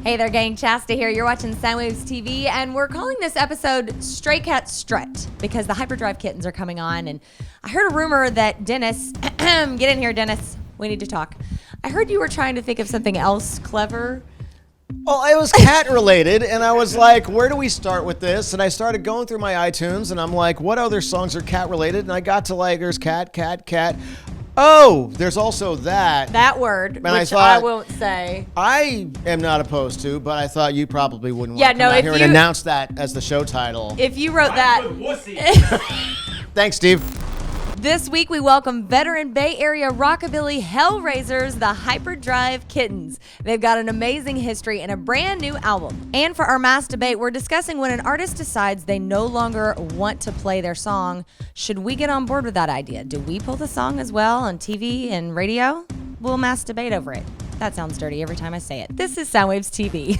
Hey there, gang. Chasta here. You're watching Soundwaves TV, and we're calling this episode Stray Cat Strut because the Hyperdrive Kittens are coming on, and I heard a rumor that Dennis, get in here, Dennis. We need to talk. I heard you were trying to think of something else clever. Well, it was cat related, and I was like, where do we start with this? And I started going through my iTunes, and I'm like, what other songs are cat related? And I got to like, there's cat, cat, cat. Oh, there's also that. That word, and which I won't say. I am not opposed to, but I thought you probably wouldn't Yeah, want to come no, out if here and you- announce that as the show title. If you wrote that. Thanks, Steve. This week, we welcome veteran Bay Area rockabilly hellraisers, the Hyperdrive Kittens. They've got an amazing history and a brand new album. And for our mass debate, we're discussing when an artist decides they no longer want to play their song, should we get on board with that idea? Do we pull the song as well on TV and radio? We'll mass debate over it. That sounds dirty every time I say it. This is Soundwaves TV.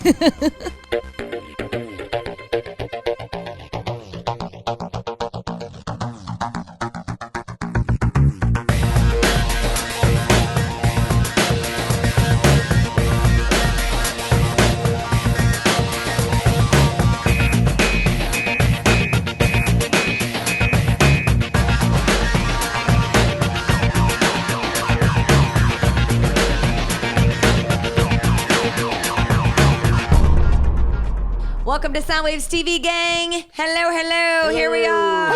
Welcome to Soundwaves TV, gang. Hello, hello. Here we are.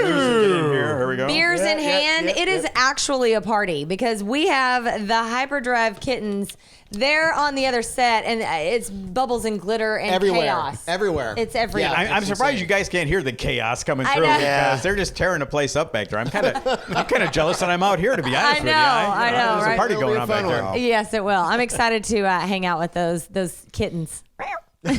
Here we go. Beers in hand. It is actually a party because we have the Hyperdrive Kittens. They're on the other set, and it's bubbles and glitter and Everywhere. chaos. Everywhere. It's everywhere. Yeah. I'm surprised you guys can't hear the chaos coming I through know. because they're just tearing the place up back there. I'm kind of jealous that I'm out here, to be honest with you. I know, There's right? a party It'll be going a on back fun there. one. Yes, it will. I'm excited to hang out with those kittens. Well,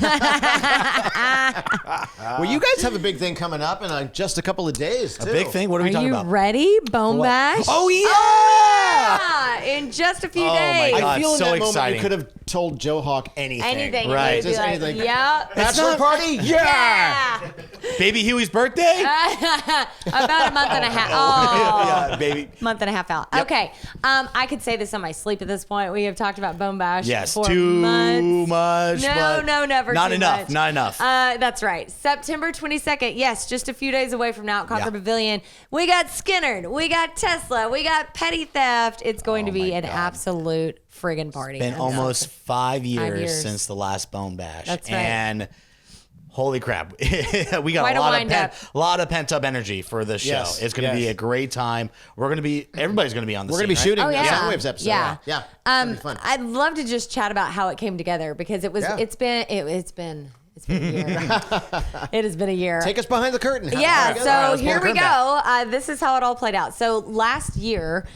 you guys have a big thing coming up in just a couple of days, too. A big thing? What are we Are talking you about? ready, Bone Bash? Oh, yeah! In just a few Oh, my days. God. I feel in so that moment exciting. you could have told Joe Hawk anything. Anything. Right. And he'd be Just like, anything. Yep. Bachelor party? Yeah. Baby Huey's birthday? About a month and a half. Oh. Yeah, baby. Month and a half out. Okay. I could say this on my sleep at this point. We have talked about Bone Bash Yes, for too months. much. No, but never Not too enough. much. Not enough. That's right. September 22nd. Yes, just a few days away from now at Conquer Yeah. Pavilion. We got Skinnered. We got Tesla. We got Petty Theft. It's going to be my an God. absolute friggin' party. Been I'm almost so- 5 years, years. since the last Bone Bash. That's right. And holy crap. We got Quite a wind-up. lot of pent-up energy for this show. Yes, It's going to be yes. a great time. Everybody's going to be on the We're scene, going to be shooting Oh, a yeah. Soundwaves episode. Yeah. Yeah. It's gonna be fun. I'd love to just chat about how it came together because it's been a year. It has been a year. Take us behind the curtain. How Yeah, did it go? so here we go. This is how it all played out. So last year,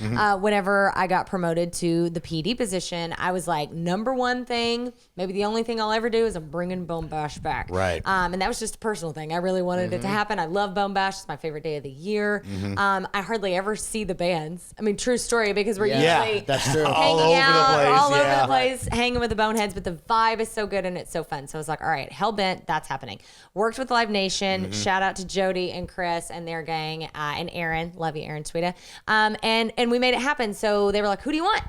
whenever I got promoted to the PD position, I was like, number one thing, maybe the only thing I'll ever do is I'm bringing Bone Bash back. Right. And that was just a personal thing. I really wanted it to happen. I love Bone Bash. It's my favorite day of the year. I hardly ever see the bands. I mean, true story, because we're Yeah, usually that's true. All hanging over the out, place, all over yeah. the place, hanging with the Boneheads, but the vibe is so good and it's so fun. So I was like, all right, hellbent, that's happening. Worked with Live Nation. Shout out to Jody and Chris and their gang and Aaron. Love you, Aaron Sweeta. And we made it happen. So they were like, who do you want?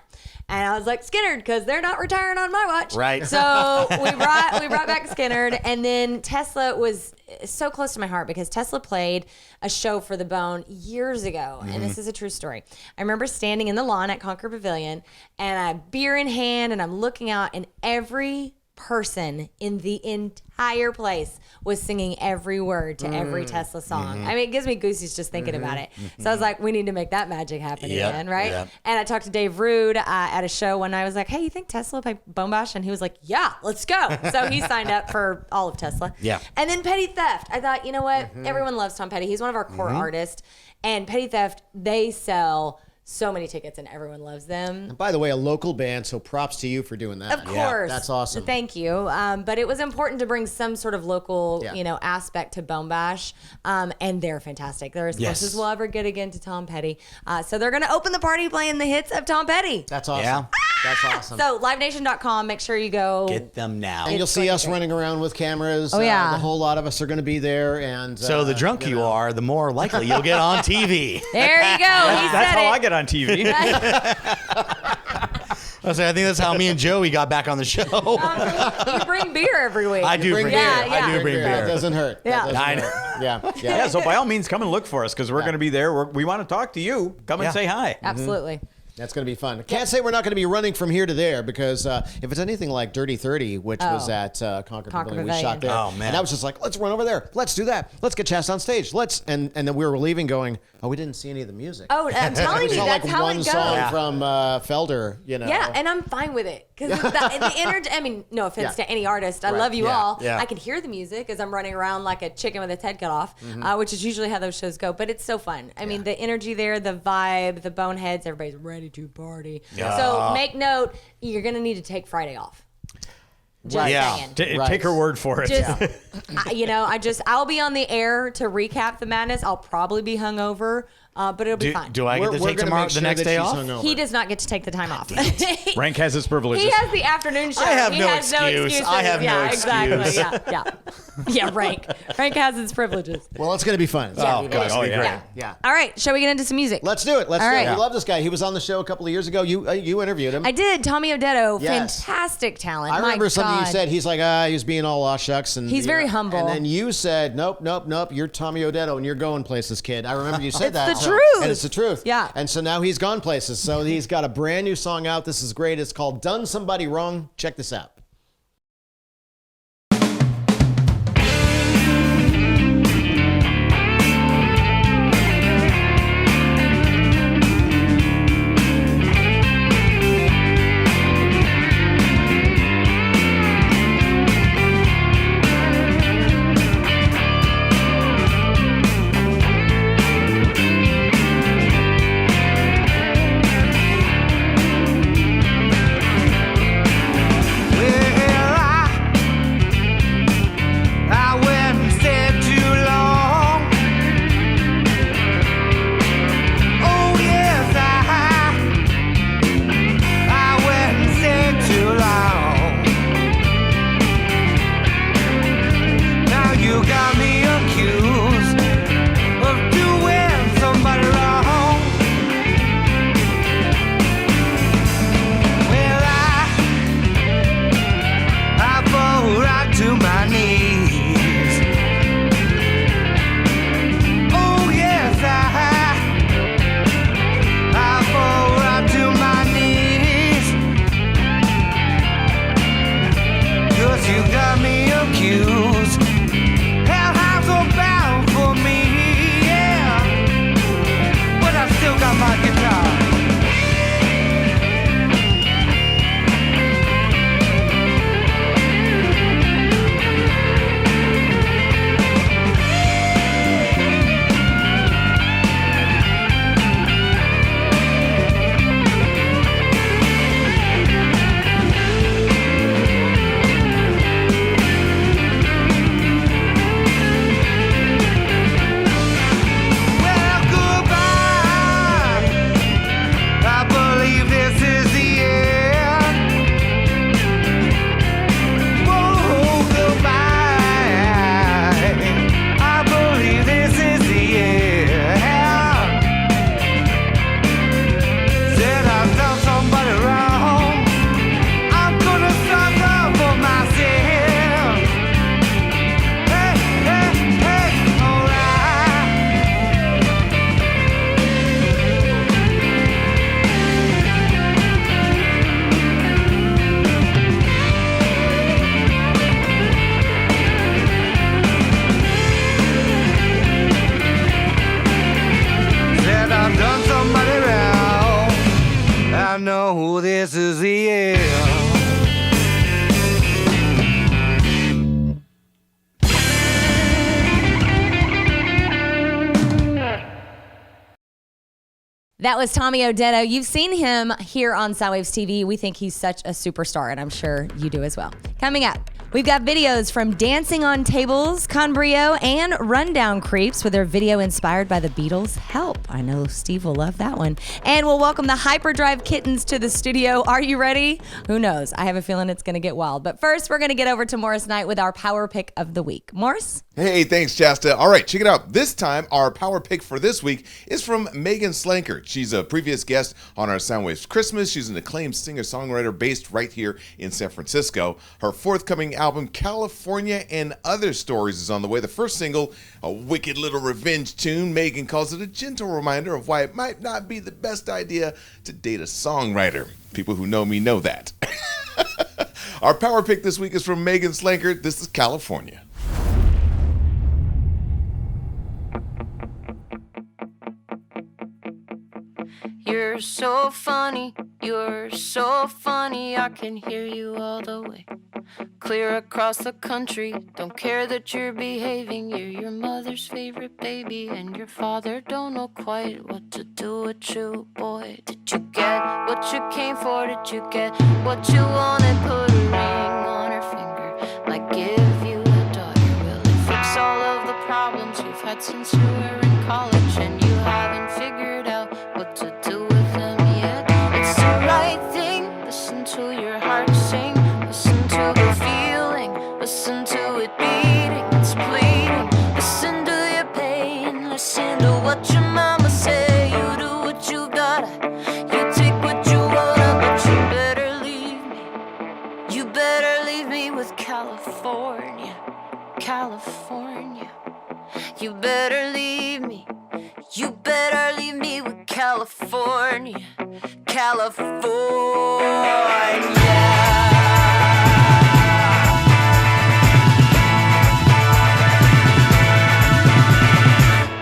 And I was like, Skinnered, because they're not retiring on my watch. Right. So we brought back Skinnered, and then Tesla was so close to my heart because Tesla played a show for the Bone years ago, and this is a true story. I remember standing in the lawn at Conquer Pavilion, and I have beer in hand, and I'm looking out, and every person in the entire place was singing every word to every Tesla song. I mean, it gives me goosies just thinking about it. So I was like, we need to make that magic happen Yep, again, right? yep. And I talked to Dave Rude at a show one night. I was like, hey, you think Tesla will play Bone Bash? And he was like, yeah, let's go. So he signed up for all of Tesla. Yeah. And then Petty Theft. I thought, you know what? Everyone loves Tom Petty. He's one of our core artists. And Petty Theft, they sell so many tickets and everyone loves them. By the way, a local band, so props to you for doing that. Of course. That's awesome. Thank you. But it was important to bring some sort of local, Yeah. aspect to Bone Bash. And they're fantastic. They're as close as we'll ever get again to Tom Petty. So they're going to open the party playing the hits of Tom Petty. That's awesome. Yeah. That's awesome. So livenation.com, make sure you go. Get them now. and you'll it's see going us to be- running around with cameras. Oh, yeah. The whole lot of us are going to be there. And So the drunk you are, the more likely you'll get on TV. There you go. He That's said how it. I get on TV. I think that's how me and Joey got back on the show. You bring beer every week. I do bring beer. Yeah, I do bring That beer. doesn't hurt. Yeah. That I doesn't know. hurt. Yeah. Yeah, so by all means, come and look for us because we're going to be there. We want to talk to you. Come and say hi. Absolutely. That's going to be fun. Can't say we're not going to be running from here to there because if it's anything like Dirty 30, which was at Concord Pavilion, we shot there. Oh, man. And I was just like, let's run over there. Let's do that. Let's get Chasta on stage. And then we were leaving going, we didn't see any of the music. Oh, I'm telling We you, saw that's like how one it goes. song from Felder, Yeah, and I'm fine with it because the energy. I mean, no offense to any artist, I love you all. Yeah. I can hear the music as I'm running around like a chicken with its head cut off, which is usually how those shows go. But it's so fun. I mean, the energy there, the vibe, the boneheads, everybody's ready to party. Yeah. So make note, you're gonna need to take Friday off. Just saying. Take her word for it. Just, I'll be on the air to recap the madness. I'll probably be hungover, but it'll be fine. Do I get to take gonna tomorrow make the sure next that day she's off? hungover. He does not get to take the time off. Rank has his privileges. He has the afternoon show. I have he no has no excuse. excuses. I have no yeah, excuse. Exactly. Yeah. Rank. Rank has his privileges. Well, it's going to be fun. Oh, gosh. Oh, yeah. Yeah. Yeah. All right. Shall we get into some music? Let's do it. Let's All do right. it. We love this guy. He was on the show a couple of years ago. You interviewed him. I did. Tommy Odetto. Yes. Fantastic talent. I remember My something you God. said. He's like, he was being all aw shucks. And He's very humble. And then you said, nope. You're Tommy Odetto and you're going places, kid. I remember you said It's that. the truth. And it's the truth. Yeah. And so now he's gone places. So he's got a brand new song out. This is great. It's called Done Somebody Wrong. Check this out. know this is the end. That was Tommy Odetto. You've seen him here on Soundwaves TV. We think he's such a superstar, and I'm sure you do as well. Coming up, We've got videos from Dancing on Tables, Conbrio, and Rundown Creeps with their video inspired by the Beatles' Help. I know Steve will love that one. And we'll welcome the Hyperdrive Kittens to the studio. Are you ready? Who knows? I have a feeling it's going to get wild. But first, we're going to get over to Morris Knight with our Power Pick of the Week. Morris? Hey, thanks, Chasta. All right, check it out. This time, our power pick for this week is from Megan Slankert. She's a previous guest on our Soundwaves Christmas. She's an acclaimed singer-songwriter based right here in San Francisco. Her forthcoming album, California and Other Stories, is on the way. The first single, a wicked little revenge tune. Megan calls it a gentle reminder of why it might not be the best idea to date a songwriter. People who know me know that. Our power pick this week is from Megan Slankert. This is California. You're so funny, I can hear you all the way. Clear across the country, don't care that you're behaving. You're your mother's favorite baby, and your father don't know quite what to do with you, boy. Did you get what you came for? Did you get what you wanted? Put a ring on her finger, like give you a daughter. Will it fix all of the problems you've had since you were in college, and you haven't figured out what to do with them yet? It's the right thing. Listen to your heart sing. Listen to the feeling. Listen to it beating. It's bleeding. Listen to your pain. Listen to what your mama say. You do what you gotta. You take what you wanna, but you better leave me. You better leave me with California. California. You better leave me. You better leave me with California. California.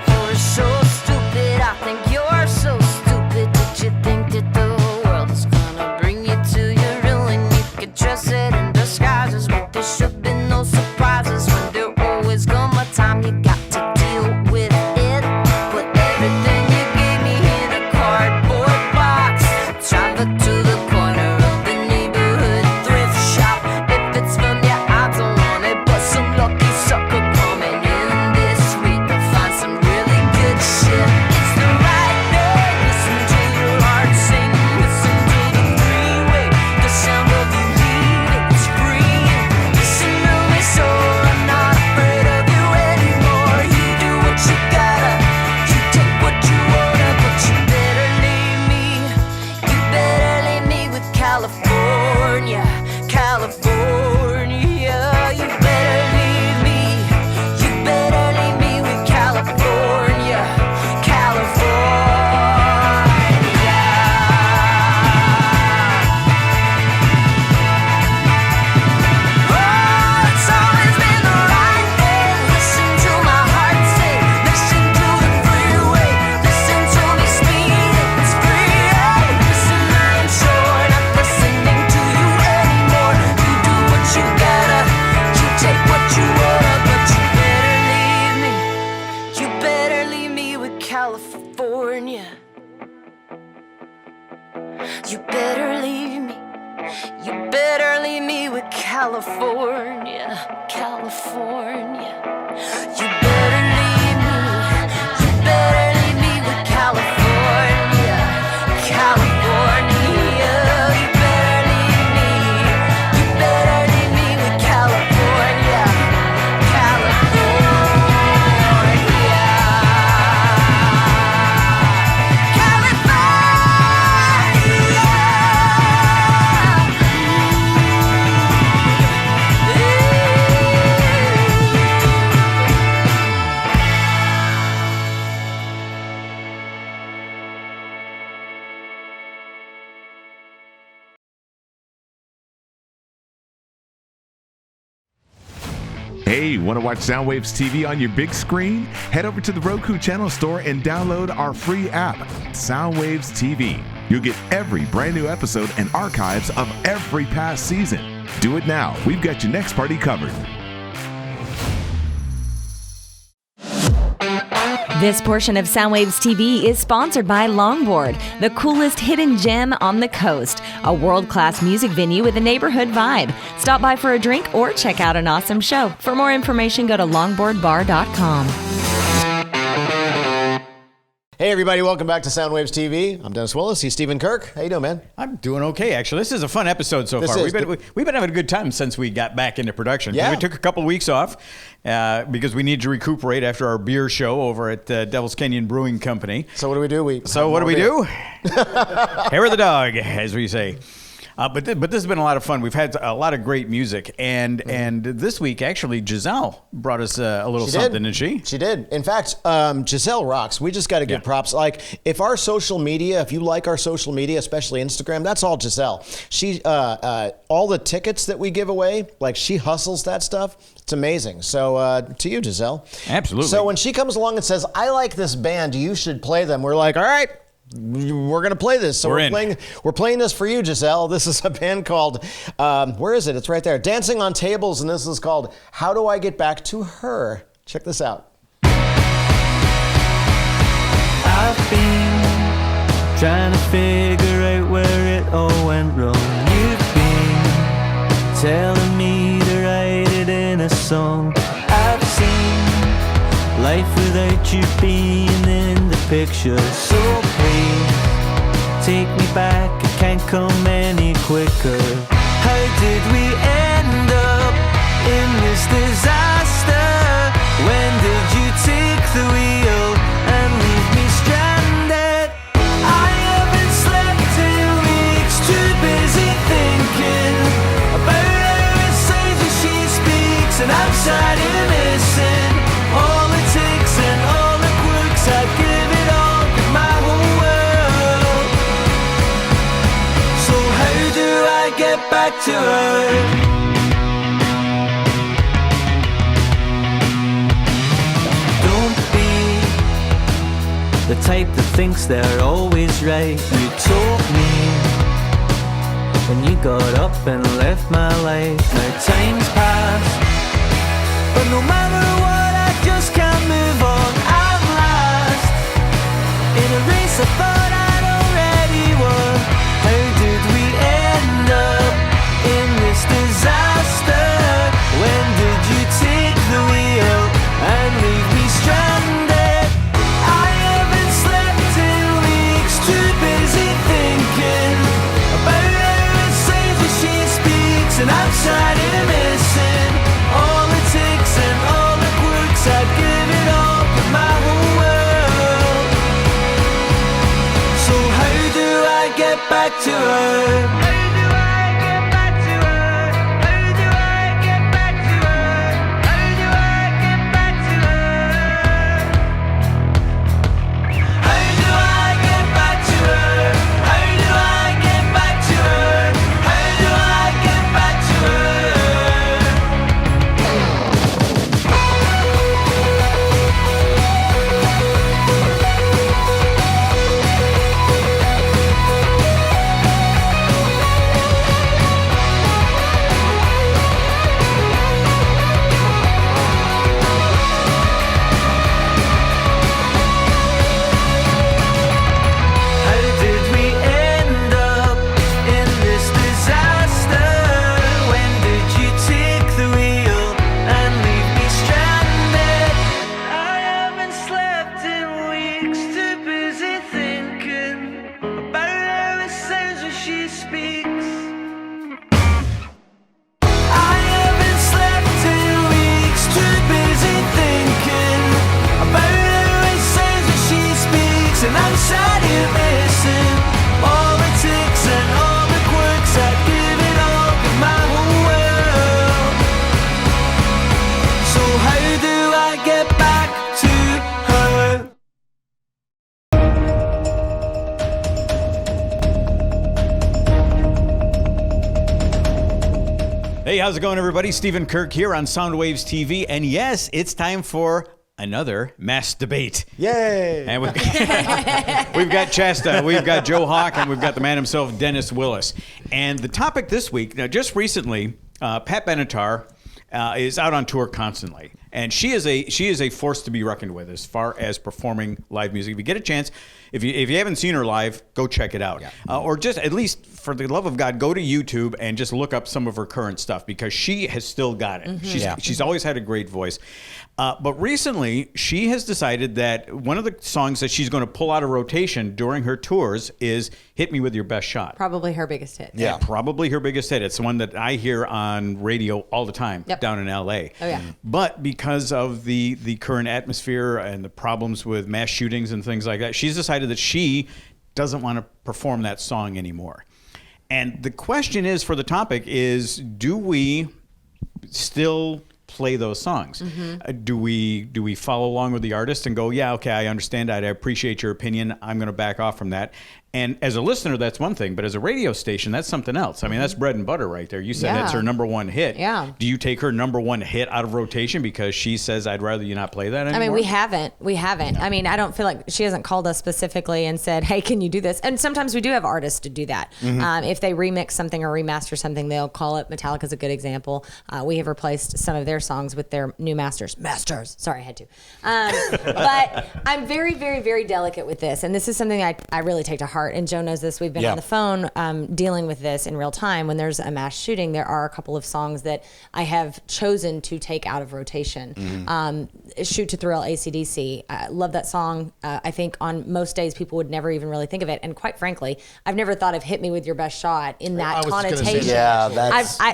You're so stupid, I think you're so stupid. Did you think that the world is gonna bring you to your ruin? You could dress it in disguises, but there should be no surprises. When there always come a time you got to deal with it. Put everything you gave me in a cardboard box. Drive it to the corner of the neighborhood thrift shop. If it's from you, I don't want it, but some lucky sucker coming in this week to find some really good shit. It's the right day. Listen to your heart sing. Listen to the freeway. The sound of you leaving. It's freeing. Listen to me so I'm not afraid of you anymore. You do what you gotta. You take what you wanna, but you better leave me. You better leave me with California. California. You better leave me. You better leave me with California. California. Oh, it's always been the right thing. Listen to my heart sing. Listen to the freeway. Listen to me speeding. It's freedom. Listen, I am sure not listening to you anymore. You do what you gotta. You take what you wanna, but you better leave me. You better leave me with California. You better leave me. You better leave me with California. California. You better leave me. You better leave me with California. California. You better leave me. You better leave me with California. Hey, want to watch Soundwaves TV on your big screen? Head over to the Roku channel store and download our free app, Soundwaves TV. You'll get every brand new episode and archives of every past season. Do it now. We've got your next party covered. This portion of Soundwaves TV is sponsored by Longboard, the coolest hidden gem on the coast, a world-class music venue with a neighborhood vibe. Stop by for a drink or check out an awesome show. For more information, go to longboardbar.com. Hey everybody, welcome back to Soundwaves TV. I'm Dennis Willis. He's Stephen Kirk. How you doing, man? I'm doing okay, actually. This is a fun episode so far. We've been having a good time since we got back into production. Yeah. We took a couple weeks off because we need to recuperate after our beer show over at Devil's Canyon Brewing Company. So what do we do? What do? Hair of the dog, as we say. But this has been a lot of fun. We've had a lot of great music, and this week actually Giselle brought us a little something, didn't she? She did. In fact, Giselle rocks. We just got to give props. Like if our social media, if you like our social media, especially Instagram, that's all Giselle. She all the tickets that we give away, like she hustles that stuff. It's amazing. So to you, Giselle. Absolutely. So when she comes along and says, "I like this band, you should play them," we're like, "All right. We're going to play this." So we're playing this for you, Giselle. This is a band called, where is it? It's right there. Dancing on Tables, and this is called How Do I Get Back to Her? Check this out. I've been trying to figure out where it all went wrong. You've been telling me to write it in a song. I've seen life without you being in the picture. So please take me back, it can't come any quicker. How did we end up in this disaster? When did you take the wheel and leave me stranded? I haven't slept in weeks, too busy thinking about how it sounds when she speaks, and I'm sad and missing all it takes and all it works. I'd give it all, give my whole world. So how do I get back to her? Don't be the type that thinks they're always right. You told me when you got up and left my life. Now time's passed, but no matter what, I just can't move on. I'm lost in a race I thought I'd already won. How did we end up in this disaster? When did you take the wheel and leave me stranded? I haven't slept in weeks, too busy thinking about how it sounds when she speaks, and I'm sad and missing all it takes and all it works. I'd give it all, give my whole world. So how do I get back to her? Hey, how's it going, everybody? Stephen Kirk here on Soundwaves TV. And yes, it's time for another mass debate. Yay! And we've got Chasta, we've got Joe Hawk, and we've got the man himself, Dennis Willis. And the topic this week, now just recently, Pat Benatar is out on tour constantly. And she is a force to be reckoned with as far as performing live music. If you get a chance, if you haven't seen her live, go check it out. Or just at least for the love of God, go to YouTube and just look up some of her current stuff because she has still got it. She's always had a great voice. But recently, she has decided that one of the songs that she's going to pull out of rotation during her tours is "Hit Me With Your Best Shot." Probably her biggest hit. Yeah, probably her biggest hit. It's the one that I hear on radio all the time down in L.A. Oh, yeah. But because of the current atmosphere and the problems with mass shootings and things like that, she's decided that she doesn't want to perform that song anymore. And the question is, for the topic is, do we still play those songs? Do we follow along with the artist and go, yeah, okay, I understand that, I appreciate your opinion, I'm going to back off from that? And as a listener, that's one thing, but as a radio station, that's something else. I mean, that's bread and butter right there. You said that's her number one hit. Yeah. Do you take her number one hit out of rotation because she says, I'd rather you not play that anymore? I mean, we haven't. No. I mean, I don't feel like she hasn't called us specifically and said, hey, can you do this? And sometimes we do have artists to do that. If they remix something or remaster something, they'll call it. Metallica's a good example. We have replaced some of their songs with their new masters. Sorry, I had to. But I'm very, very, very delicate with this. And this is something I really take to heart. And Joe knows this. We've been on the phone dealing with this in real time. When there's a mass shooting, there are a couple of songs that I have chosen to take out of rotation. Shoot to Thrill, AC/DC. I love that song. I think on most days people would never even really think of it. And quite frankly, I've never thought of Hit Me With Your Best Shot in that connotation.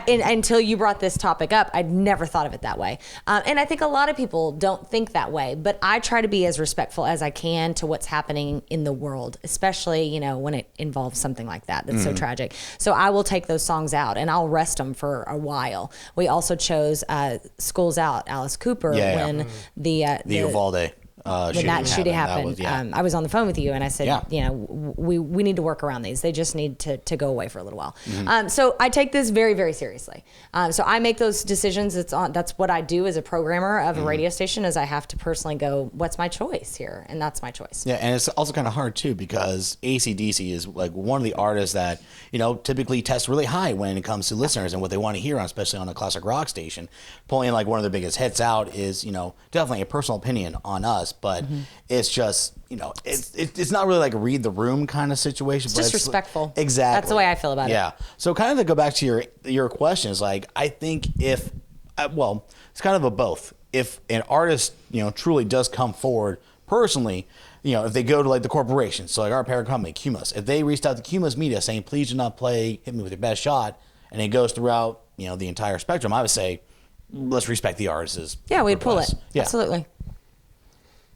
Until you brought this topic up, I'd never thought of it that way. And I think a lot of people don't think that way. But I try to be as respectful as I can to what's happening in the world, especially, when it involves something like that's so tragic. So I will take those songs out and I'll rest them for a while. We also chose School's Out, Alice Cooper, when the Uvalde when that shooting happened. I was on the phone with you and I said, we need to work around these. They just need to go away for a little while. So I take this very, very seriously. So I make those decisions. That's what I do as a programmer of a radio station, is I have to personally go, what's my choice here? And that's my choice. Yeah, and it's also kind of hard too because AC/DC is like one of the artists that, typically tests really high when it comes to listeners and what they want to hear, especially on a classic rock station. Pulling like one of their biggest hits out is, definitely a personal opinion on us. But it's just, it's not really like a read the room kind of situation. It's just respectful. Exactly. That's the way I feel about it. Yeah. So kind of to go back to your question is like, I think it's kind of a both. If an artist, truly does come forward personally, if they go to like the corporation, so like our parent company, Cumulus, if they reached out to Cumulus Media saying, please do not play Hit Me With Your Best Shot, and it goes throughout, the entire spectrum, I would say, let's respect the artist's we'd pull request. it. Absolutely.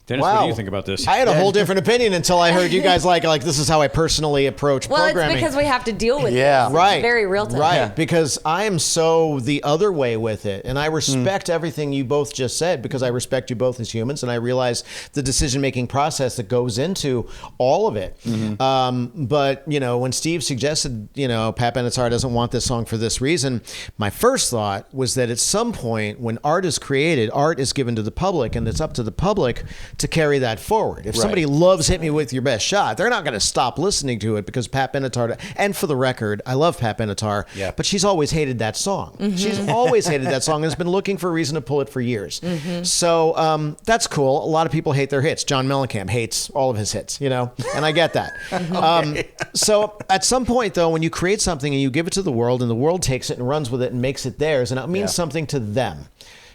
Dennis, what do you think about this? I had a whole different opinion until I heard you guys like this is how I personally approach programming. It's because we have to deal with this. Right. It's very real time. Right, because I am so the other way with it. And I respect everything you both just said because I respect you both as humans and I realize the decision-making process that goes into all of it. But, when Steve suggested, Pat Benatar doesn't want this song for this reason, my first thought was that at some point when art is created, art is given to the public and it's up to the public to carry that forward. If somebody loves Hit Me With Your Best Shot, they're not going to stop listening to it because Pat Benatar, and for the record, I love Pat Benatar, but she's always hated that song. She's always hated that song and has been looking for a reason to pull it for years. So that's cool. A lot of people hate their hits. John Mellencamp hates all of his hits, and I get that. So at some point, though, when you create something and you give it to the world and the world takes it and runs with it and makes it theirs, and it means something to them.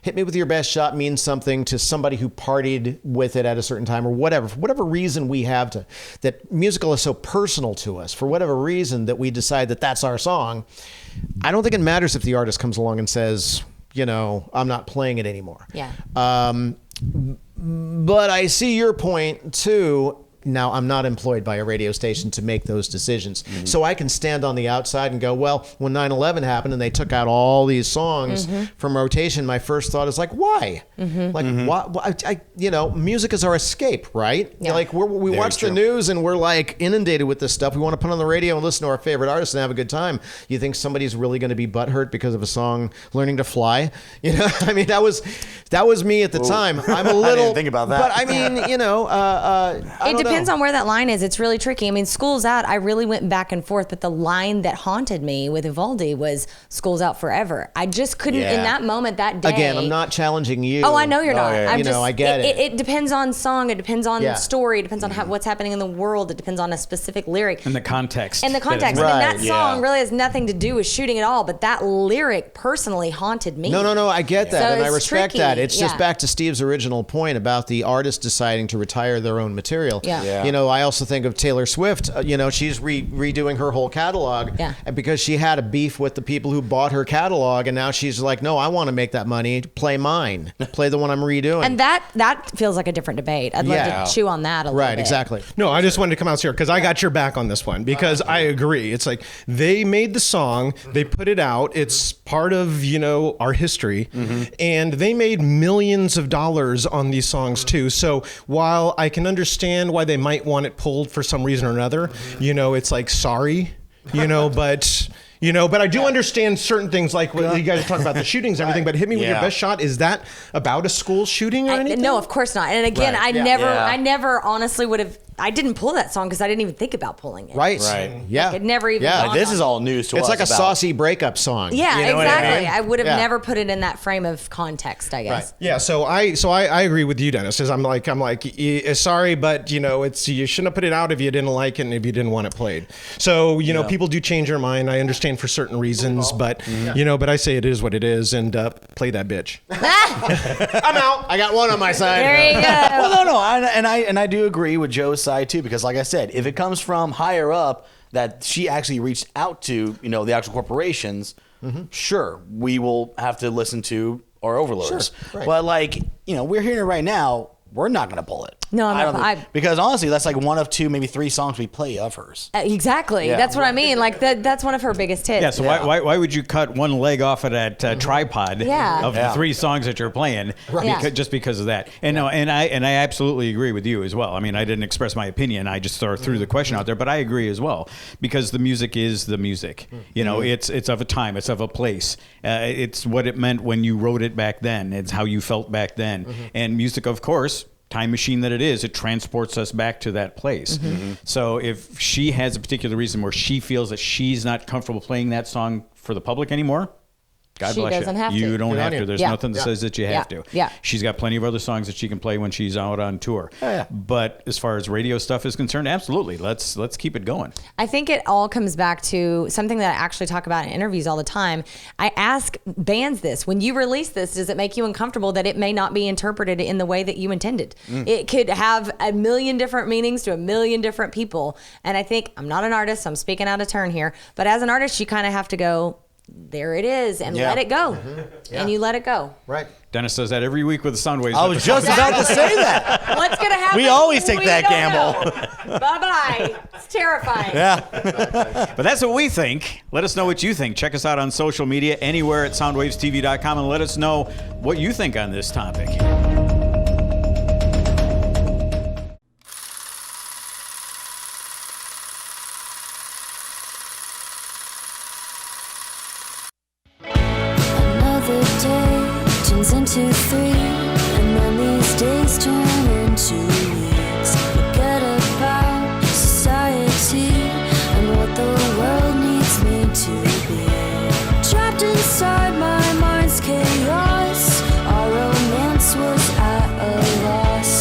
Hit Me With Your Best Shot means something to somebody who partied with it at a certain time or whatever. For whatever reason we have that musical is so personal to us, for whatever reason that we decide that that's our song, I don't think it matters if the artist comes along and says, I'm not playing it anymore. Yeah. But I see your point too. Now, I'm not employed by a radio station to make those decisions. So I can stand on the outside and go, well, when 9/11 happened and they took out all these songs from rotation, my first thought is like, why? Why? Music is our escape, right? Yeah. Like we watch the news and we're like inundated with this stuff. We want to put on the radio and listen to our favorite artists and have a good time. You think somebody's really going to be butthurt because of a song Learning to Fly? I mean, that was me at the time. I'm a little I didn't think about that. But I mean, I don't know. depends on where that line is. It's really tricky. I mean, School's Out, I really went back and forth, but the line that haunted me with Evaldi was School's Out Forever. I just couldn't, in that moment, that day. Again, I'm not challenging you. Oh, I know you're not. I'm I get it. It depends on song. It depends on story. It depends on what's happening in the world. It depends on a specific lyric. And the context. And the context. Right. And that song really has nothing to do with shooting at all, but that lyric personally haunted me. No, I get that, So and I it's respect tricky. that. It's just Yeah. back to Steve's original point about the artist deciding to retire their own material. Yeah. I also think of Taylor Swift. She's redoing her whole catalog because she had a beef with the people who bought her catalog, and now she's like, no, I want to make that money. Play mine. Play the one I'm redoing. And that feels like a different debate. I'd love to chew on that a little bit. Right, exactly. No, I just wanted to come out here because I got your back on this one because I agree. It's like they made the song, they put it out. It's part of, our history, and they made millions of dollars on these songs too. So while I can understand why they might want it pulled for some reason or another, it's like, sorry, but I do understand certain things like what you guys are talking about the shootings and everything, but Hit Me With Your Best Shot, is that about a school shooting or anything? No, of course not. And again, I never honestly would have, I didn't pull that song because I didn't even think about pulling it. Right. Yeah. Like, it never even dawned this on is me. all news to us. It's like a saucy breakup song. Yeah, You know what exactly. I I mean? would have never put it in that frame of context, I guess. Right. Yeah, so I agree with you, Dennis. Because I'm like, sorry, but you shouldn't have put it out if you didn't like it and if you didn't want it played. So people do change their mind. I understand for certain reasons, but but I say it is what it is, and play that bitch. I'm out. I got one on my side. There you go. Well, no, and I do agree with Joe's side too, because like I said, if it comes from higher up that she actually reached out to, the actual corporations, sure, we will have to listen to our overlords. Sure, right. But we're hearing it right now. We're not going to pull it. No, I don't I- think, because honestly, that's like one of two, maybe three songs we play of hers. Exactly. Yeah. That's what I mean. Like that's one of her biggest hits. Yeah, so why would you cut one leg off of that tripod of the three songs that you're playing just because of that? And no, and I absolutely agree with you as well. I mean, I didn't express my opinion. I just threw the question out there, but I agree as well because the music is the music. It's of a time, it's of a place. It's what it meant when you wrote it back then. It's how you felt back then. And music, of course, time machine that it is, it transports us back to that place. So if she has a particular reason where she feels that she's not comfortable playing that song for the public anymore, God She bless doesn't you. have to. You don't Good have on to. you. There's nothing that says that you have to. Yeah. She's got plenty of other songs that she can play when she's out on tour. But as far as radio stuff is concerned, absolutely. Let's keep it going. I think it all comes back to something that I actually talk about in interviews all the time. I ask bands this: when you release this, does it make you uncomfortable that it may not be interpreted in the way that you intended? It could have a million different meanings to a million different people. And I think, I'm not an artist, so I'm speaking out of turn here, but as an artist, you kind of have to go, there it is, and let it go. And you let it go. Right. Dennis does that every week with the Soundwaves. I was just about to say that. What's going to happen? We always take that don't gamble. know. Bye-bye. It's terrifying. But that's what we think. Let us know what you think. Check us out on social media, anywhere at soundwavestv.com, and let us know what you think on this topic. Another day turns into 3, and then these days turn into weeks. Forget about society and what the world needs me to be. Trapped inside my mind's chaos, our romance was at a loss.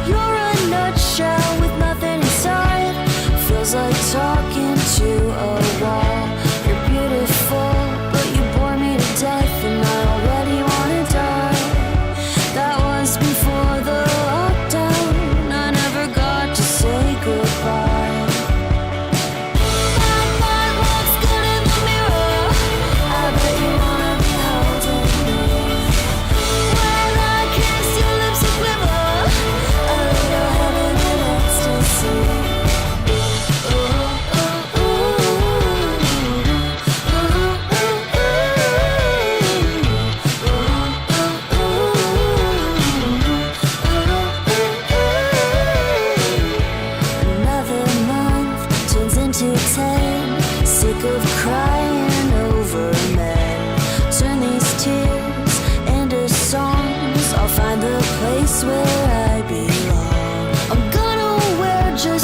You're a nutshell with nothing inside, feels like talking to a wall. You're beautiful, but you bore me to death, and I already wanna die. That was before the lockdown, I never got to say goodbye. That night looks good in the mirror, I bet you wanna be holding me. When I kiss your lips a quiver, a little heaven in ecstasy. Another month turns into 10. Sick of crying over men. Turn these tears into songs. I'll find the place where I belong. I'm gonna wear just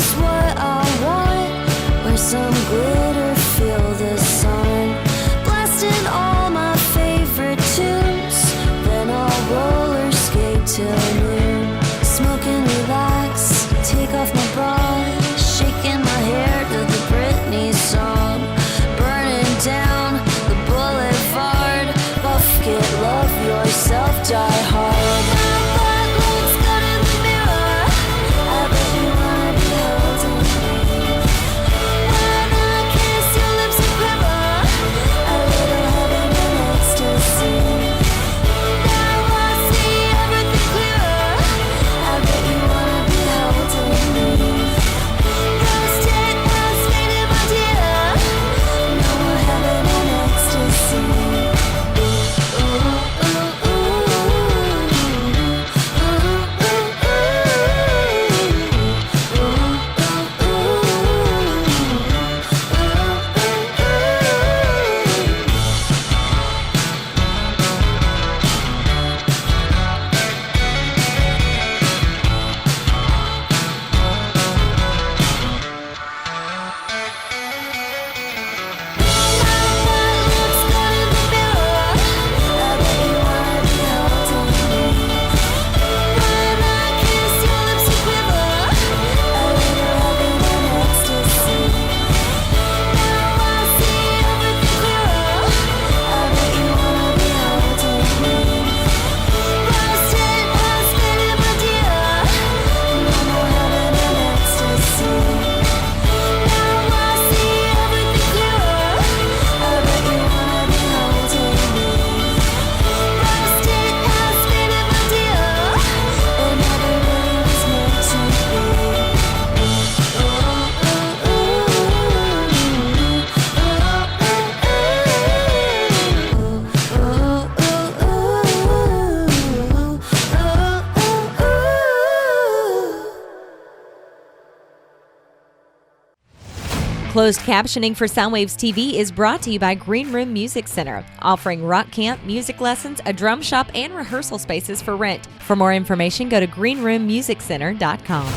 Closed captioning for Soundwaves TV is brought to you by Green Room Music Center, offering rock camp, music lessons, a drum shop, and rehearsal spaces for rent. For more information, go to greenroommusiccenter.com.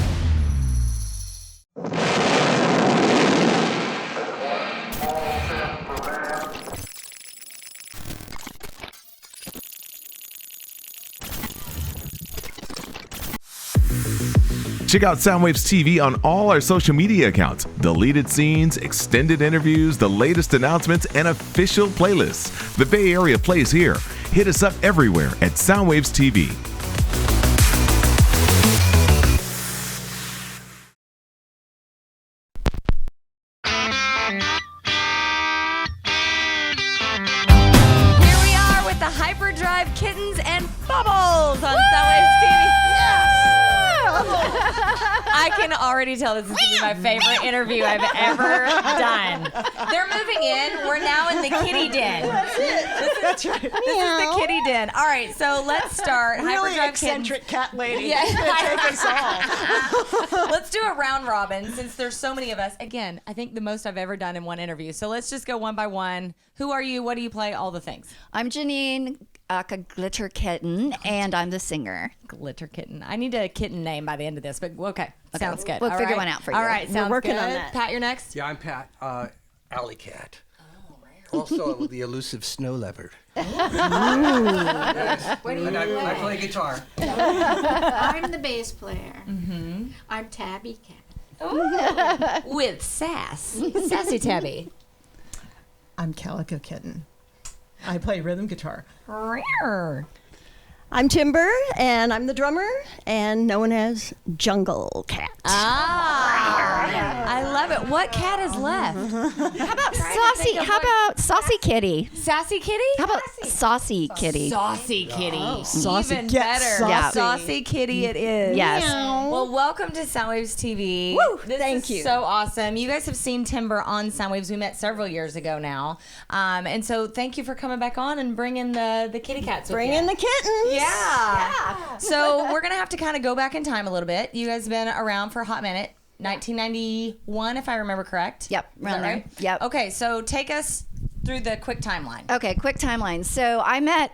Check out Soundwaves TV on all our social media accounts. Deleted scenes, extended interviews, the latest announcements, and official playlists. The Bay Area plays here. Hit us up everywhere at Soundwaves TV. Here we are with the Hyperdrive Kittens and Bubbles on Soundwaves TV. I can already tell this is going to be my favorite interview I've ever done. They're moving in. We're now in the kitty den. That's right. This is the kitty den. All right, so let's start. Really Hyperdrive eccentric Kittens. cat lady. Yeah. Take us all. Let's do a round robin since there's so many of us. Again, I think the most I've ever done in one interview. So let's just go one by one. Who are you? What do you play? All the things. I'm Janine, Glitter Kitten, and I'm the singer. Glitter Kitten. I need a kitten name by the end of this, but okay. Sounds good. We'll All figure right. one out for you. All right, sounds working good. on that. Pat, you're next. Yeah, I'm Pat, Alley Cat. Also the elusive snow leopard. What do you And play? I play guitar. I'm the bass player. Mm-hmm. I'm Tabby Cat. With sass. Sassy Tabby. I'm Calico Kitten. I play rhythm guitar. I'm Timber, and I'm the drummer, and known as Jungle Cat. I love it. What cat is left? How about Saucy Kitty? Sassy Kitty? How about Saucy Kitty? Saucy Kitty. Saucy. Even Get better. saucy. Yeah. Saucy Kitty it is. Yes. Well, welcome to Soundwaves TV. Woo, This thank is you. so awesome. You guys have seen Timber on Soundwaves. We met several years ago now. And so thank you for coming back on and bringing the kitty cats with Bring you. in the kittens. Yeah. So we're going to have to kind of go back in time a little bit. You guys have been around for a hot minute. 1991, if I remember correct. Yep, Is that around there. right? Yep. Okay, so take us through the quick timeline. Okay, quick timeline. So I met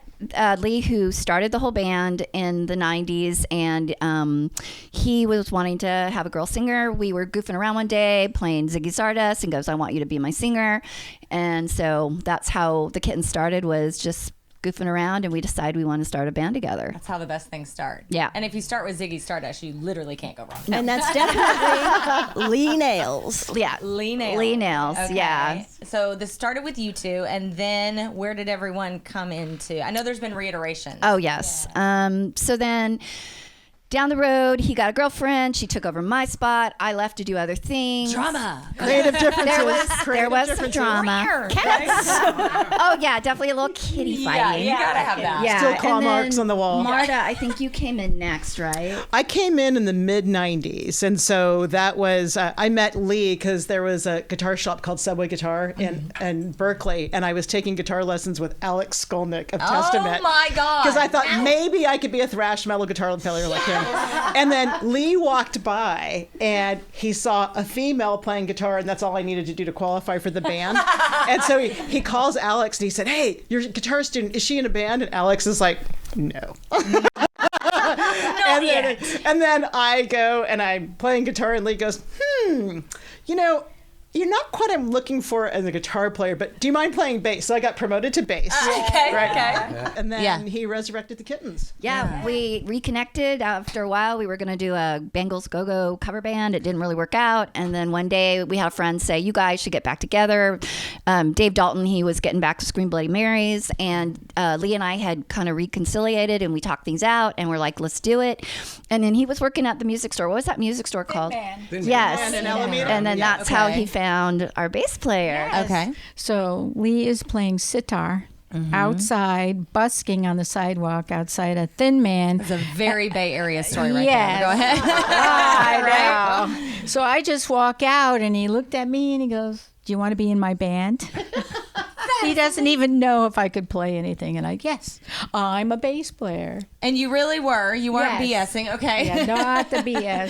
Lee, who started the whole band in the 90s, and he was wanting to have a girl singer. We were goofing around one day playing Ziggy Stardust, and goes, I want you to be my singer. And so that's how the Kittens started, was just goofing around, and we decided we want to start a band together. That's how the best things start. Yeah. And if you start with Ziggy Stardust, you literally can't go wrong. And that's definitely Lee Nails. Yeah. Lee Nails. Lee Nails, Okay. yeah. So this started with you two, and then where did everyone come into? I know there's been reiteration. Oh, yes. So then down the road, he got a girlfriend. She took over my spot. I left to do other things. Drama. Creative differences. There was some drama. Oh, yeah, definitely a little kitty fighting. you gotta have that. Yeah, Still claw and then marks on the wall. Marta, I think you came in next, right? I came in the mid 90s, and so that was I met Lee because there was a guitar shop called Subway Guitar in Berkeley, and I was taking guitar lessons with Alex Skolnick of Testament. Oh my God. Because I thought maybe I could be a thrash metal guitar player like him. And then Lee walked by, and he saw a female playing guitar, and that's all I needed to do to qualify for the band. And so he calls Alex, and he said, "Hey, your guitar student, is she in a band?" And Alex is like, "No." And then I go and I'm playing guitar, and Lee goes, you're not quite what I'm looking for as a guitar player, but do you mind playing bass? So I got promoted to bass. Okay. And then he resurrected the Kittens. Yeah, we reconnected after a while. We were going to do a Bengals Go-Go cover band. It didn't really work out. And then one day we had a friend say, you guys should get back together. Dave Dalton, he was getting back to Scream Bloody Marys. And Lee and I had kind of reconciliated, and we talked things out, and we're like, let's do it. And then he was working at the music store. What was that music store called? Yes. in Alameda. And then that's how he found our bass player. Okay. So Lee is playing sitar outside, busking on the sidewalk outside a Thin Man. It's a very Bay Area story right Yes. there. Go ahead. I know. So I just walk out, and he looked at me, and he goes, do you want to be in my band? He doesn't even know if I could play anything. And yes, I'm a bass player. And you really were. You weren't Yes. BSing, okay? Yeah, not the BS.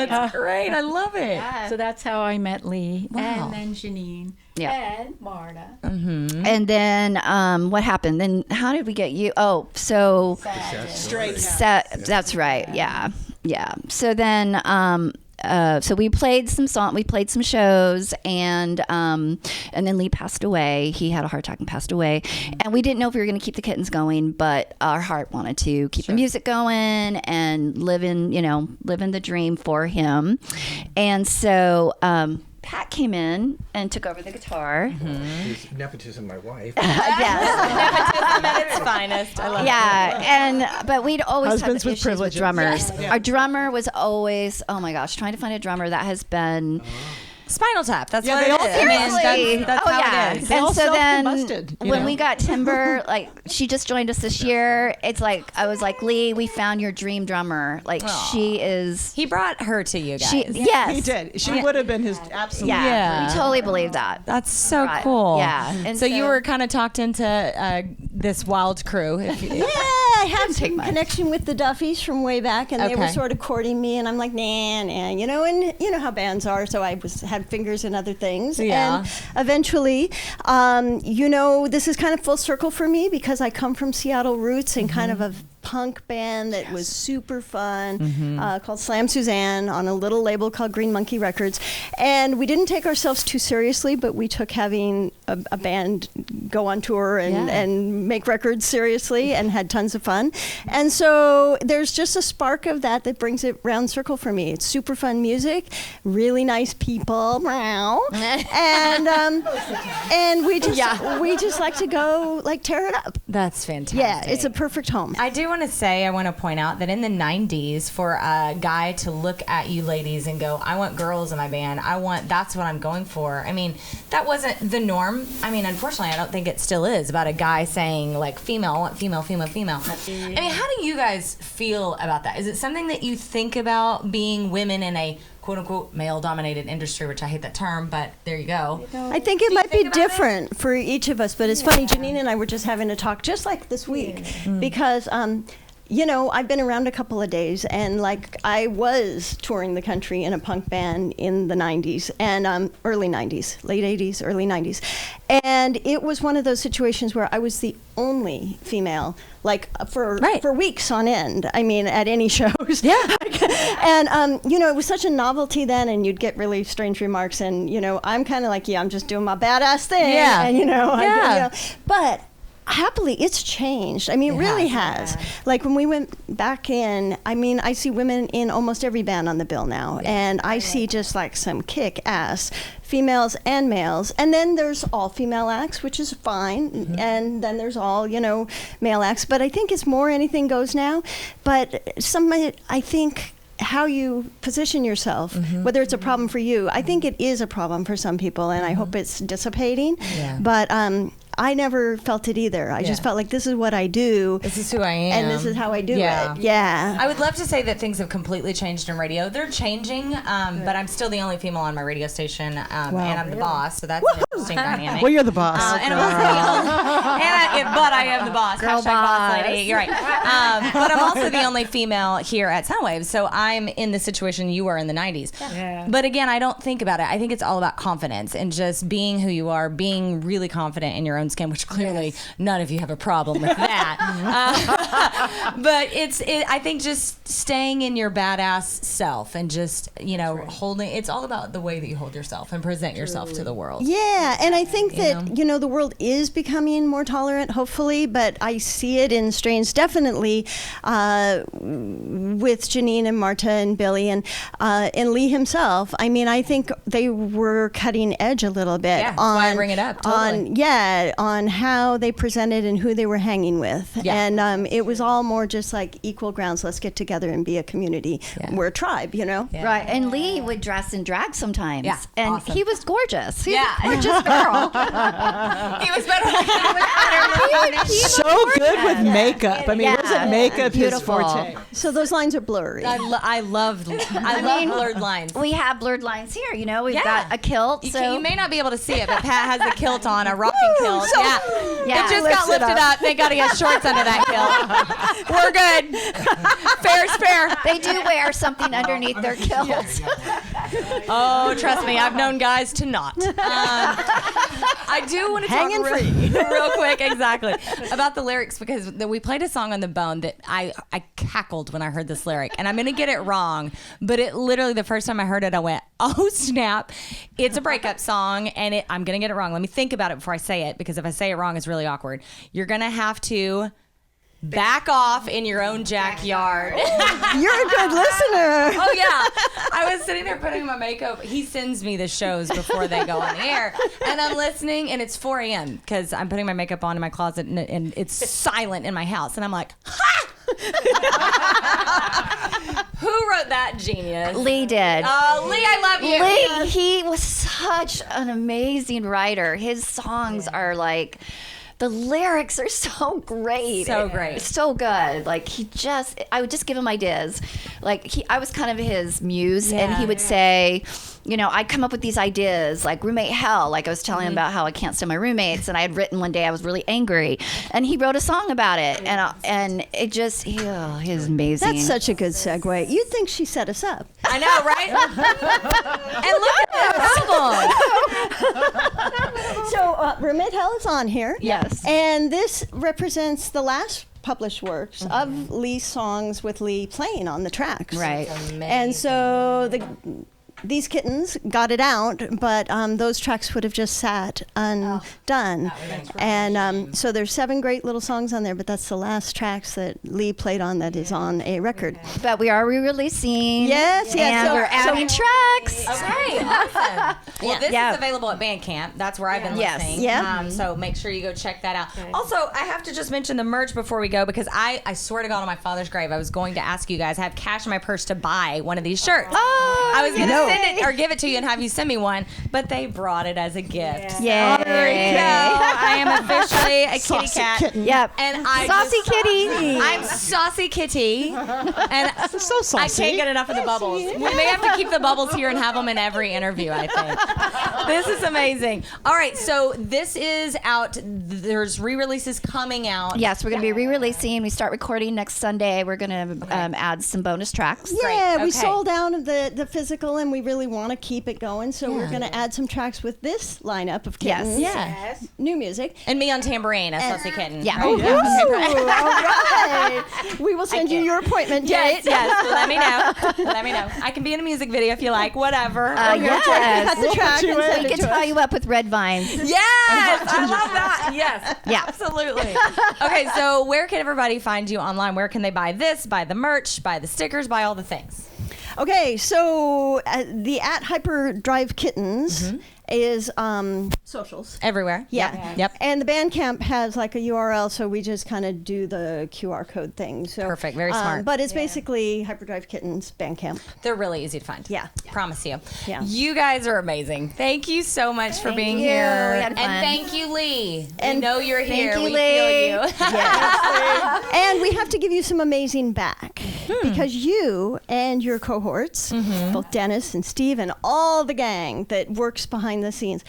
That's great. I love it. So that's how I met Lee. Wow. And then Janine. Yeah. And Marta. And then what happened? Then how did we get you? Oh, so Straight. that's right. Yeah. So then so we played some shows, and then Lee passed away. He had a heart attack and passed away, and we didn't know if we were going to keep the Kittens going, but our heart wanted to keep the music going and living the dream for him. And so Pat came in and took over the guitar. It's nepotism, my wife. Yes. Nepotism at its finest. I love Yeah, but we'd always Husbands had with issues with privileges. drummers. Yeah. Our drummer was always, oh my gosh, trying to find a drummer that has been. Spinal Tap. That's Yeah, what they it all- is. I mean, Seriously. that's Oh, how yeah. it is. They all And so then self-combusted, you when know? we got Timber, like she just joined us this year. It's like I was like, Lee, we found your dream drummer. Like she is. He brought her to you guys. Yes, He did. She would have been his absolute. Yeah, we totally believe that. That's so Right. cool. Yeah. And so you were kind of talked into this wild crew. Yeah, I have take some much. connection with the Duffys from way back, and they were Okay. sort of courting me, and I'm like, nah, and you know how bands are. So I had fingers in other things, Yeah. and eventually, this is kind of full circle for me because I come from Seattle roots and kind of a punk band that was super fun called Slam Suzanne on a little label called Green Monkey Records. And we didn't take ourselves too seriously, but we took having a band go on tour and make records seriously and had tons of fun. And so there's just a spark of that brings it round circle for me. It's super fun music, really nice people, and we just like to go tear it up. That's fantastic. Yeah, it's a perfect home. I do want to point out that in the 90s, for a guy to look at you ladies and go, I want girls in my band, that's what I'm going for. I mean, that wasn't the norm. I mean, unfortunately, I don't think it still is about a guy saying, female, I want female, female, female. I mean, how do you guys feel about that? Is it something that you think about being women in a quote-unquote male-dominated industry, which I hate that term, but there you go. I think it might be different for each of us, but it's funny. Janine and I were just having a talk just like this week because, I've been around a couple of days and I was touring the country in a punk band in the 90s and early 90s, late 80s, early 90s. And it was one of those situations where I was the only female, for weeks on end. I mean, at any shows. Yeah. And, it was such a novelty then, and you'd get really strange remarks. And, I'm kind of I'm just doing my badass thing. Yeah. And, but happily, it's changed. I mean, it really has. When we went back in, I see women in almost every band on the bill now. And I see just some kick-ass females and males. And then there's all female acts, which is fine. And then there's all, male acts. But I think it's more anything goes now. But I think how you position yourself, whether it's a problem for you, I think it is a problem for some people, and I hope it's dissipating. Yeah. But I never felt it either. I just felt like this is what I do. This is who I am. And this is how I do it. Yeah. I would love to say that things have completely changed in radio. They're changing, but I'm still the only female on my radio station, and I'm the boss, so that's an interesting dynamic. Well, you're the boss. And I'm also the only, but I am the boss. Girl Hashtag boss boss. lady. You're right. But I'm also the only female here at Soundwaves, so I'm in the situation you were in the 90s. Yeah. But again, I don't think about it. I think it's all about confidence and just being who you are, being really confident in your own skin, which clearly none of you have a problem with that. But I think just staying in your badass self and just, holding, it's all about the way that you hold yourself and present yourself to the world. Yeah, and I think that, the world is becoming more tolerant, hopefully, but I see it in strains, definitely, with Janine and Marta and Billy and Lee himself. I mean, I think they were cutting edge a little bit. Yeah, that's why I bring it up. Totally. On how they presented and who they were hanging with. Yeah. And it was all more just equal grounds. Let's get together and be a community. Yeah. We're a tribe, Yeah. Right, and Lee would dress in drag sometimes. Yeah, and awesome. he was gorgeous. He's Yeah. a gorgeous girl. He was better. So good with makeup. I mean, wasn't makeup Beautiful. his forte? So those lines are blurry. I love blurred lines. We have blurred lines here. We've got a kilt. You may not be able to see it, but Pat has a kilt on, a rockabilly fucking kilt. Yeah. It just got lifted up. Thank God he has shorts under that kilt. We're good. Fair's fair. They do wear something underneath their kilts. Oh, trust me, I've known guys to not. I do want to talk real quick, exactly, about the lyrics, because we played a song on The Bone that I cackled when I heard this lyric, and I'm going to get it wrong, but it literally, the first time I heard it, I went, oh snap. It's a breakup song, and I'm going to get it wrong. Let me think about it before I say it, because if I say it wrong, it's really awkward. You're going to have to back off in your own backyard. You're a good listener. Oh, yeah. I was sitting there putting my makeup. He sends me the shows before they go on the air. And I'm listening, and it's 4 a.m. because I'm putting my makeup on in my closet, and it's silent in my house. And I'm like, ha! Who wrote that genius? Lee did. Oh, Lee, I love you. Lee, he was such an amazing writer. His songs are like... The lyrics are so great. So great. So good. Like, I would just give him ideas. Like, I was kind of his muse, and he would say, you know, I'd come up with these ideas, like roommate hell. Like, I was telling him about how I can't stand my roommates, and I had written one day I was really angry, and he wrote a song about it, and it just, he was amazing. That's such a good segue. You'd think she set us up. I know, right? And look at that album. So, Roommate Hell is on here. Yes. And this represents the last published works of Lee's songs with Lee playing on the tracks. Right. And so these kittens got it out, but those tracks would have just sat undone. And so there's 7 great little songs on there, but that's the last tracks that Lee played on that is on a record. But we are re-releasing. Yes, and we're adding tracks. Okay, awesome. Well, this is available at Bandcamp. That's where I've been listening. Yeah. So make sure you go check that out. Also, I have to just mention the merch before we go, because I swear to God on my father's grave, I was going to ask you guys, I have cash in my purse to buy one of these shirts. Oh, I was going to send it or give it to you and have you send me one, but they brought it as a gift. Yeah. So there you go. I am officially a kitty cat. Kitten. Yep. And Saucy kitty. I'm Saucy Kitty. And So saucy. I can't get enough of the bubbles. We may have to keep the bubbles here and have them in every interview, I think. This is amazing. All right, so this is out. There's re-releases coming out. Yes, we're going to be re-releasing. We start recording next Sunday. We're going to add some bonus tracks. Yeah, we Okay. sold out of the physical, and we really want to keep it going. So we're going to add some tracks with this lineup of kittens. Yes. New music. And me on tambourine, a Saucy Kitten. Yeah. Right? Ooh, all right. We will send you your appointment date. Yes. Let me know. Let me know. I can be in a music video if you like. Whatever. Yes. Cut the track and send We it can to tie us. you up with red vines. Yes, I love that. Yes, Yeah. absolutely. Okay, so where can everybody find you online? Where can they buy this, buy the merch, buy the stickers, buy all the things? Okay, so the @Hyperdrive Kittens is socials. Everywhere. Yeah. Yep. And the Bandcamp has like a URL, so we just kind of do the QR code thing. So Perfect. Very smart. But it's basically Hyperdrive Kittens Bandcamp. They're really easy to find. Yeah. Promise you. Yeah. You guys are amazing. Thank you so much for being you. here. We had fun. And thank you, Lee. And we know you're here. you, We Lee. feel you. Yes. And we have to give you some amazing back because you and your cohorts, both Dennis and Steve and all the gang that works behind the scenes,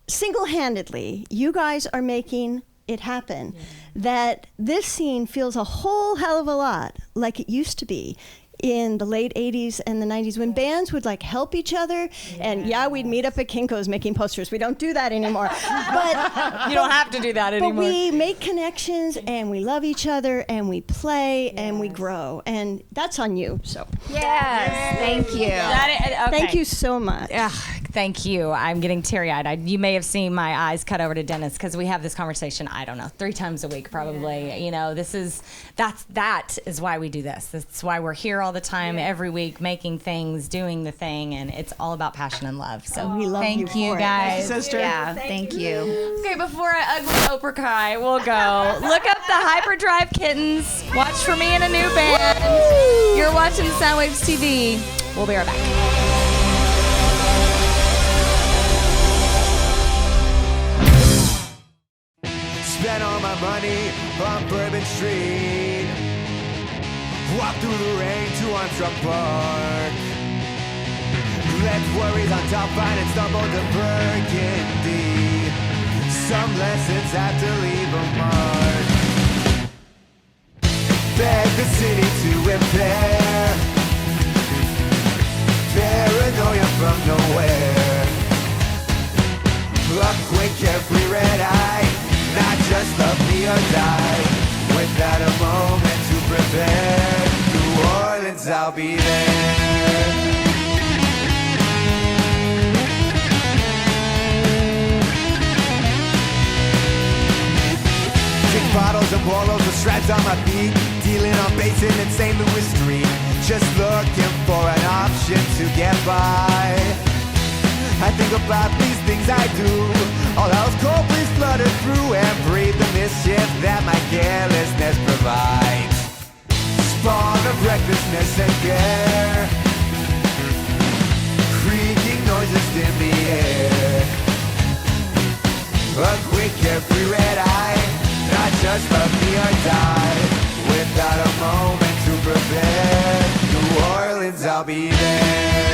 single-handedly, you guys are making it happen. That this scene feels a whole hell of a lot like it used to be in the late 80s and the 90s when bands would like help each other and we'd meet up at Kinko's making posters. We don't do that anymore. But You don't have to do that anymore. But we make connections and we love each other and we play and we grow, and that's on you. So Yes. Thank you. Okay. thank you so much. Ugh, thank you. I'm getting teary-eyed. You may have seen my eyes cut over to Dennis because we have this conversation, I don't know, 3 times a week probably. You know, that is why we do this. That's why we're here all the time, every week, making things, doing the thing, and it's all about passion and love. So we love you thank you for it. guys. Sister. Yeah. Thank you. Okay, before I ugly Oprah Kai, we'll go. Look up the Hyperdrive Kittens. Watch for me in a new band. You're watching Soundwaves TV. We'll be right back. Spent all my money on Bourbon Street. Walk through the rain to Armstrong Park. Left worries on top, fine and stumbled to Burgundy. Some lessons have to leave a mark. Beg the city to impair paranoia from nowhere. A quick carefree red eye, not just love me or die. Without a moment to prepare, New Orleans, I'll be there. Kick bottles and bolos with straps on my feet, dealing on Basin and St. Louis Street, just looking for an option to get by. I think about these things I do, all else cold breeze flooded through, and breathe the mischief that my carelessness provides. Spawn of recklessness and care, creaking noises in the air. A quick carefree red eye, not just love me or die. Without a moment to prepare, New Orleans, I'll be there.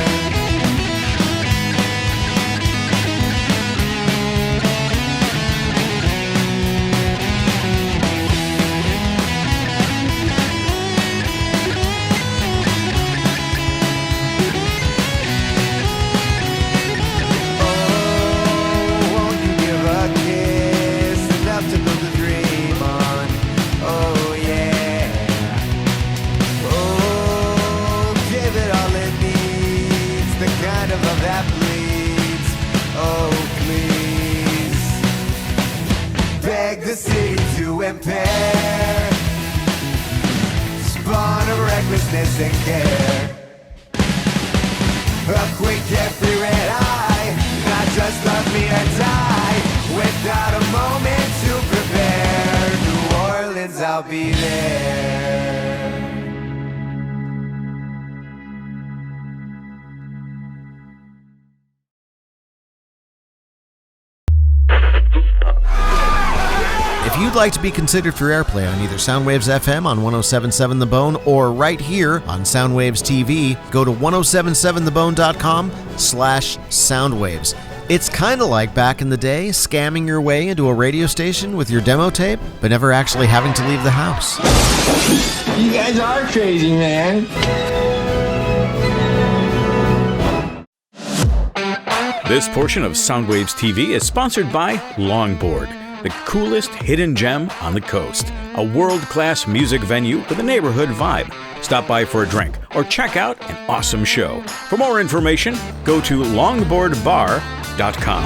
The city to impair, spawn of recklessness and care. A quick carefree red eye, not just love me or die. Without a moment to prepare, New Orleans, I'll be there. If you'd like to be considered for airplay on either Soundwaves FM on 107.7 The Bone or right here on Soundwaves TV, go to 1077thebone.com/Soundwaves. It's kind of like back in the day, scamming your way into a radio station with your demo tape, but never actually having to leave the house. You guys are crazy, man. This portion of Soundwaves TV is sponsored by Longboard, the coolest hidden gem on the coast. A world-class music venue with a neighborhood vibe. Stop by for a drink or check out an awesome show. For more information, go to longboardbar.com.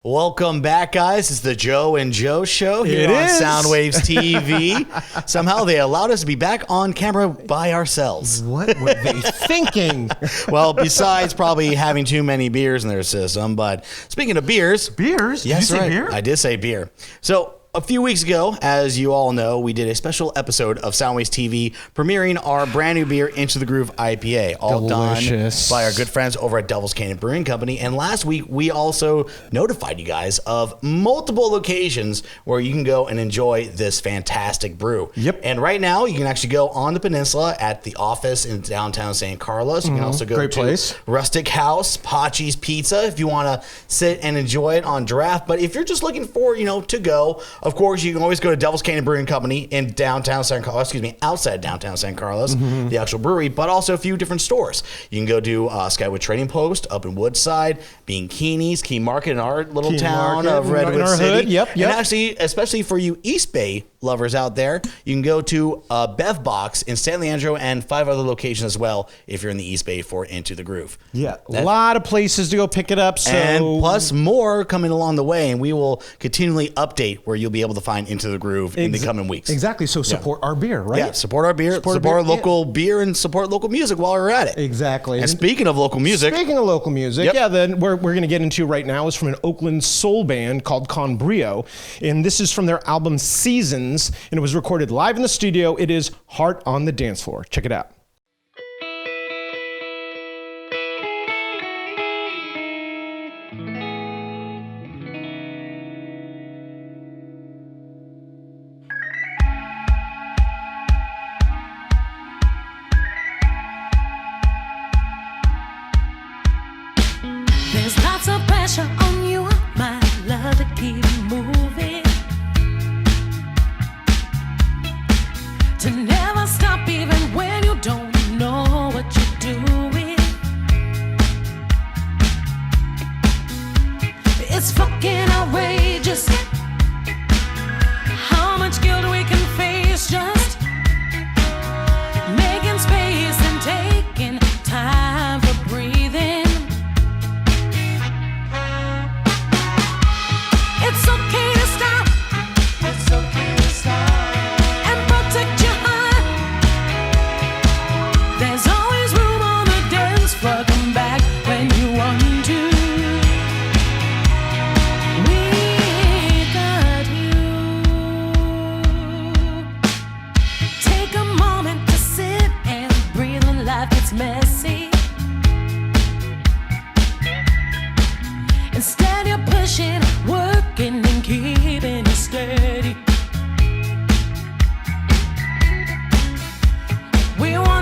Welcome back, guys. It's the Joe and Joe Show here on Soundwaves TV. Somehow they allowed us to be back on camera by ourselves. What were they thinking? Well, besides probably having too many beers in their system. But speaking of beers. Beers? Yes, Did you say right. beer? I did say beer. So a few weeks ago, as you all know, we did a special episode of Soundwaves TV premiering our brand new beer, Into the Groove IPA, all Delicious. done by our good friends over at Devil's Canyon Brewing Company. And last week, we also notified you guys of multiple locations where you can go and enjoy this fantastic brew. Yep. And right now, you can actually go on the peninsula at the office in downtown San Carlos. You can also go Great to place. Rustic House, Pachi's Pizza, if you want to sit and enjoy it on draft. But if you're just looking for, to go, of course, you can always go to Devil's Canyon Brewing Company in downtown San Carlos, outside downtown San Carlos, the actual brewery, but also a few different stores. You can go to Skywood Trading Post up in Woodside, Keeney's, Key Market in our little town of Redwood City. Hood. Yep. And actually, especially for you East Bay lovers out there, you can go to Bev Box in San Leandro and 5 other locations as well if you're in the East Bay for Into the Groove. Yeah, a lot of places to go pick it up. So and plus more coming along the way, and we will continually update where you'll be able to find Into the Groove in the coming weeks. Exactly. So support our beer, right? Yeah, support our beer, support our local beer, and support local music while we're at it. Exactly. And speaking of local music, then we're going to get into right now is from an Oakland soul band called Conbrio, and this is from their album Seasons, and it was recorded live in the studio. It is Heart on the Dance Floor. Check it out. There's lots of pressure on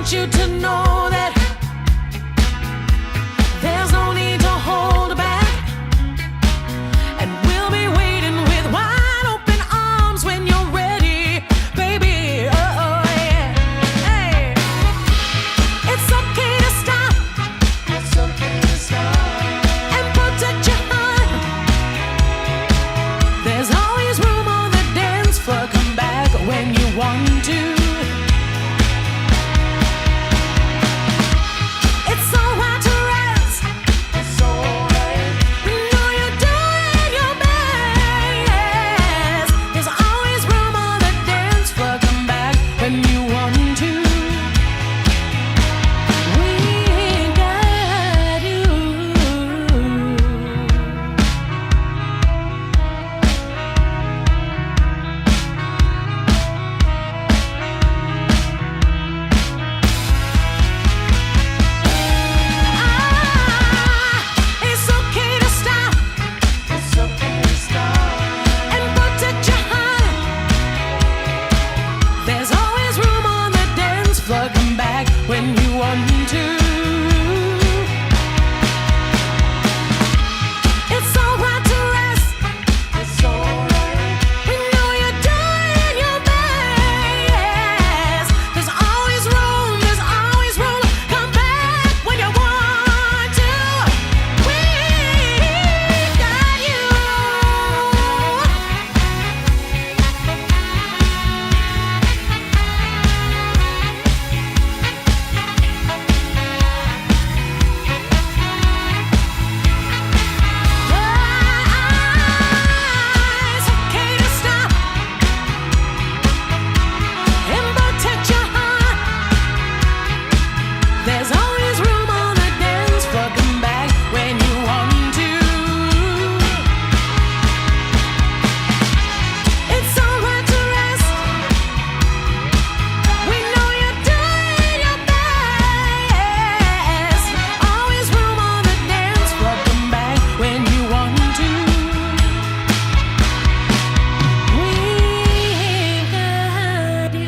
want you to know that there's no need to hold back, and we'll be waiting with wide open arms when you're ready, baby. Oh yeah. Hey, it's okay to stop. It's okay to stop and protect your heart. There's always room on the dance floor. Come back when you want to. It's alright to rest. It's alright. We know you're doing your best. There's always room on the dance floor. Come back when you want to. We got you. It's okay to stop. It's okay to stop and protect your heart. There's always room on the dance floor. Come back when you want to. It's alright to rest. It's alright. We know you're doing your best. There's always room. There's always room. Come back when you want to. We got you. It's okay to stop and protect your heart. There's always room on the dance floor. Come back when you want to. It's alright to rest. We know you're doing your best. Always room on the dance floor. Come back when you want to. We got you.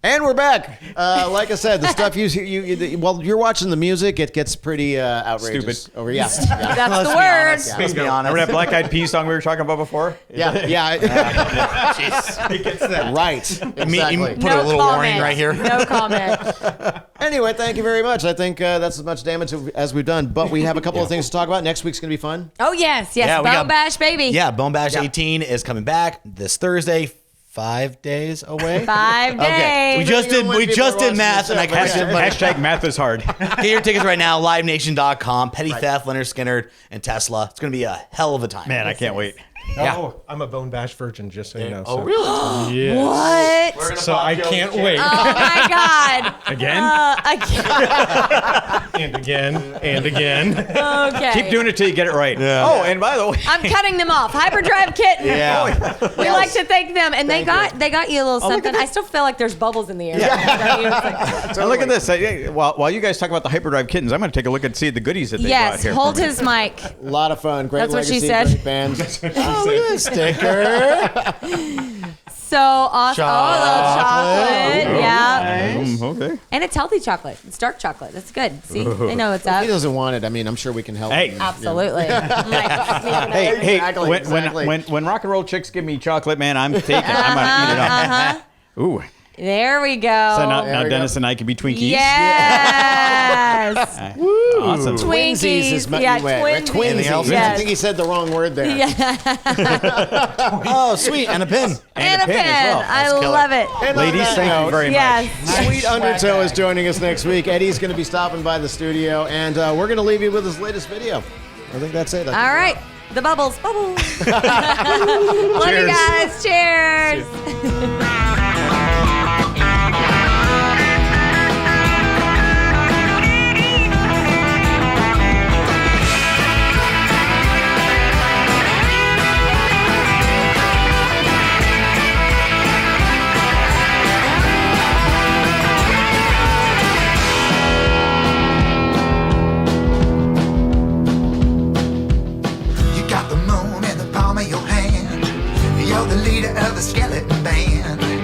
And we're back. Like I said, the stuff while you're watching the music, it gets pretty outrageous. Stupid. Over, yeah. That's the word. Let's be honest. Remember that Black Eyed Peas song we were talking about before? Yeah. He gets that. Right. Exactly. Put a little warning right here. No comment. Anyway, thank you very much. I think that's as much damage as we've done, but we have a couple of things to talk about. Next week's going to be fun. Oh yes. Yeah, we Bone got- Bash, baby. Yeah, Bone Bash 18 is coming back this Thursday. 5 days away. 5 days. Okay, we just did math, and I got Hashtag math is hard. Get your tickets right now. LiveNation.com. Petty Theft, Leonard Skinner, and Tesla. It's going to be a hell of a time. Man, I can't wait. Yeah. Oh, I'm a Bone Bash virgin, just so you know. Oh, so. really? Yes. What? So I can't wait. Oh my God. Again? And again. And again. Okay. Keep doing it till you get it right. Yeah. Oh, and by the way, I'm cutting them off. Hyperdrive Kittens. Yeah. We like to thank them, and they got you a little something. I still feel like there's bubbles in the air. Now look at this. While you guys talk about the Hyperdrive Kittens, I'm going to take a look and see the goodies that they brought Yes, here. hold his mic. A lot of fun. Great That's what legacy, she said. great band. Oh, look at this sticker. So awesome. Oh, a little chocolate. Yeah. Okay. And it's healthy chocolate. It's dark chocolate. That's good. See, they know what's up. If he doesn't want it, I mean, I'm sure we can help Hey. him. Absolutely. Hey, Exactly, exactly. when rock and roll chicks give me chocolate, man, I'm taking it. I'm going to eat it up. Ooh. There we go. So now Dennis and I can be Twinkies. Yes. Awesome. Twinkies. is my Yeah, way, right? twinsies. Twinsies. Yes. I think he said the wrong word there. Oh, sweet. And a pin. And a pin. as well. I love it. And on Ladies, that thank you note, very much. Yes. Sweet Undertow is joining us next week. Eddie's going to be stopping by the studio, and we're going to leave you with his latest video. I think that's it. All right. The bubbles. Bubbles. Love you guys. Cheers. You're the leader of the skeleton band.